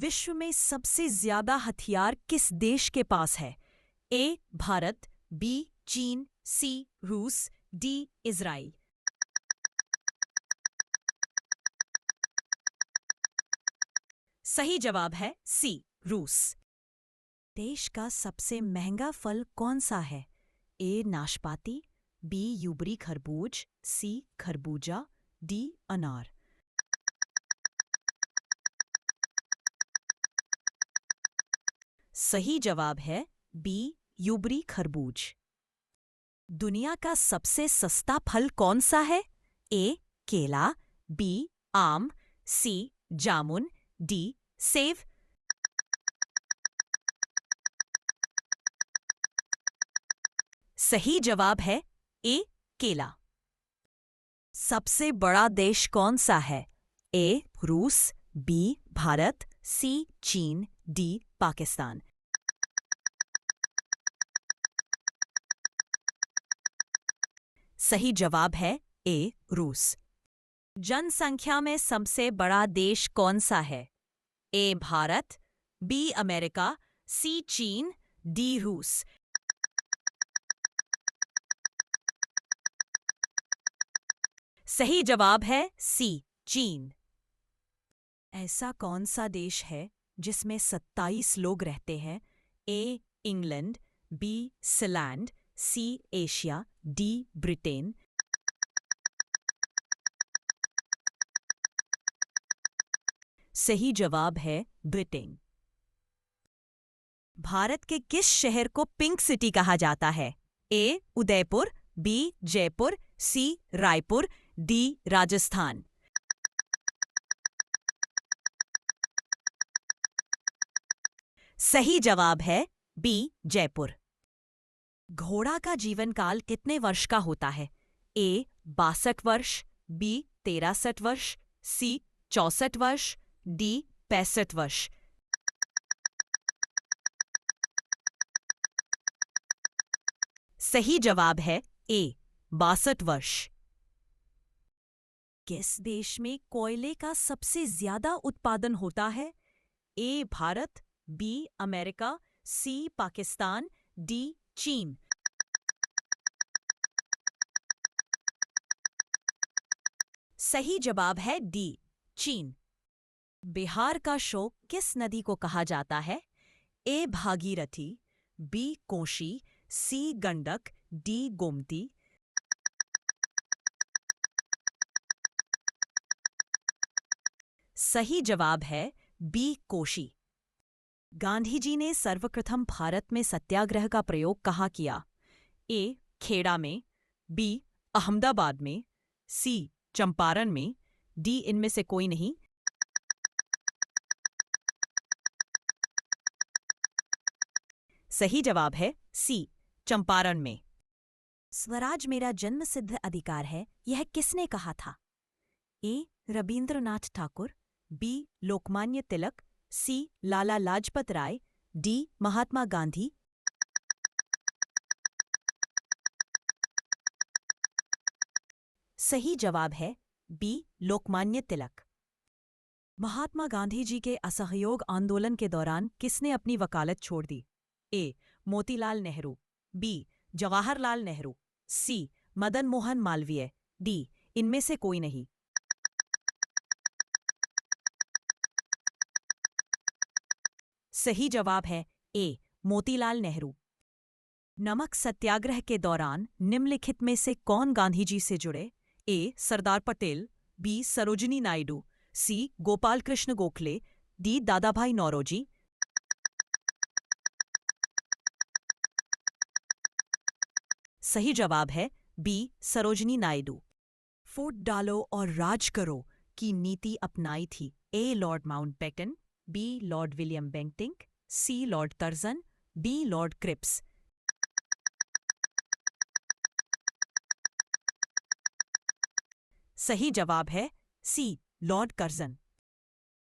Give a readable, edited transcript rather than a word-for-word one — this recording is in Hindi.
विश्व में सबसे ज्यादा हथियार किस देश के पास है? ए भारत, बी चीन, सी रूस, डी इजराइल। सही जवाब है सी रूस। देश का सबसे महंगा फल कौन सा है? ए नाशपाती, बी यूबरी खरबूज, सी खरबूजा, डी अनार। सही जवाब है बी यूबरी खरबूज। दुनिया का सबसे सस्ता फल कौन सा है? ए केला, बी आम, सी जामुन, डी सेब। सही जवाब है ए केला। सबसे बड़ा देश कौन सा है? ए रूस, बी भारत, सी चीन, डी पाकिस्तान। सही जवाब है ए रूस। जनसंख्या में सबसे बड़ा देश कौन सा है? ए भारत, बी अमेरिका, सी चीन, डी रूस। सही जवाब है सी चीन। ऐसा कौन सा देश है जिसमें 27 लोग रहते हैं? A England, B Sealand, C Asia, D Britain. सही जवाब है ब्रिटेन। भारत के किस शहर को पिंक सिटी कहा जाता है? ए उदयपुर, बी जयपुर, सी रायपुर, डी राजस्थान। सही जवाब है बी जयपुर। घोड़ा का जीवन काल कितने वर्ष का होता है? ए 62 वर्ष, बी 63 वर्ष, सी 64 वर्ष, डी 65 वर्ष। सही जवाब है ए 62 वर्ष। किस देश में कोयले का सबसे ज्यादा उत्पादन होता है? ए भारत, बी अमेरिका, सी पाकिस्तान, डी चीन। सही जवाब है डी चीन। बिहार का शोक किस नदी को कहा जाता है? ए भागीरथी, बी कोशी, सी गंडक, डी गोमती। सही जवाब है बी कोशी। गांधी जी ने सर्वप्रथम भारत में सत्याग्रह का प्रयोग कहाँ किया? ए खेड़ा में, बी अहमदाबाद में, सी चंपारण में, डी इनमें से कोई नहीं। सही जवाब है सी चंपारण में। स्वराज मेरा जन्मसिद्ध अधिकार है, यह किसने कहा था? ए रबींद्रनाथ ठाकुर, बी लोकमान्य तिलक, सी लाला लाजपत राय, डी महात्मा गांधी। सही जवाब है बी लोकमान्य तिलक। महात्मा गांधी जी के असहयोग आंदोलन के दौरान किसने अपनी वकालत छोड़ दी? ए मोतीलाल नेहरू, बी जवाहरलाल नेहरू, सी मदन मोहन मालवीय, डी इनमें से कोई नहीं। सही जवाब है ए मोतीलाल नेहरू। नमक सत्याग्रह के दौरान निम्नलिखित में से कौन गांधी जी से जुड़े? ए सरदार पटेल, बी सरोजिनी नायडू, सी गोपाल कृष्ण गोखले, डी दादाभाई नौरोजी। सही जवाब है बी सरोजिनी नायडू। वोट डालो और राज करो की नीति अपनाई थी? A Lord Mountbatten, B Lord William Bentinck, C Lord Curzon, D Lord Cripps. सही जवाब है सी लॉर्ड कर्जन।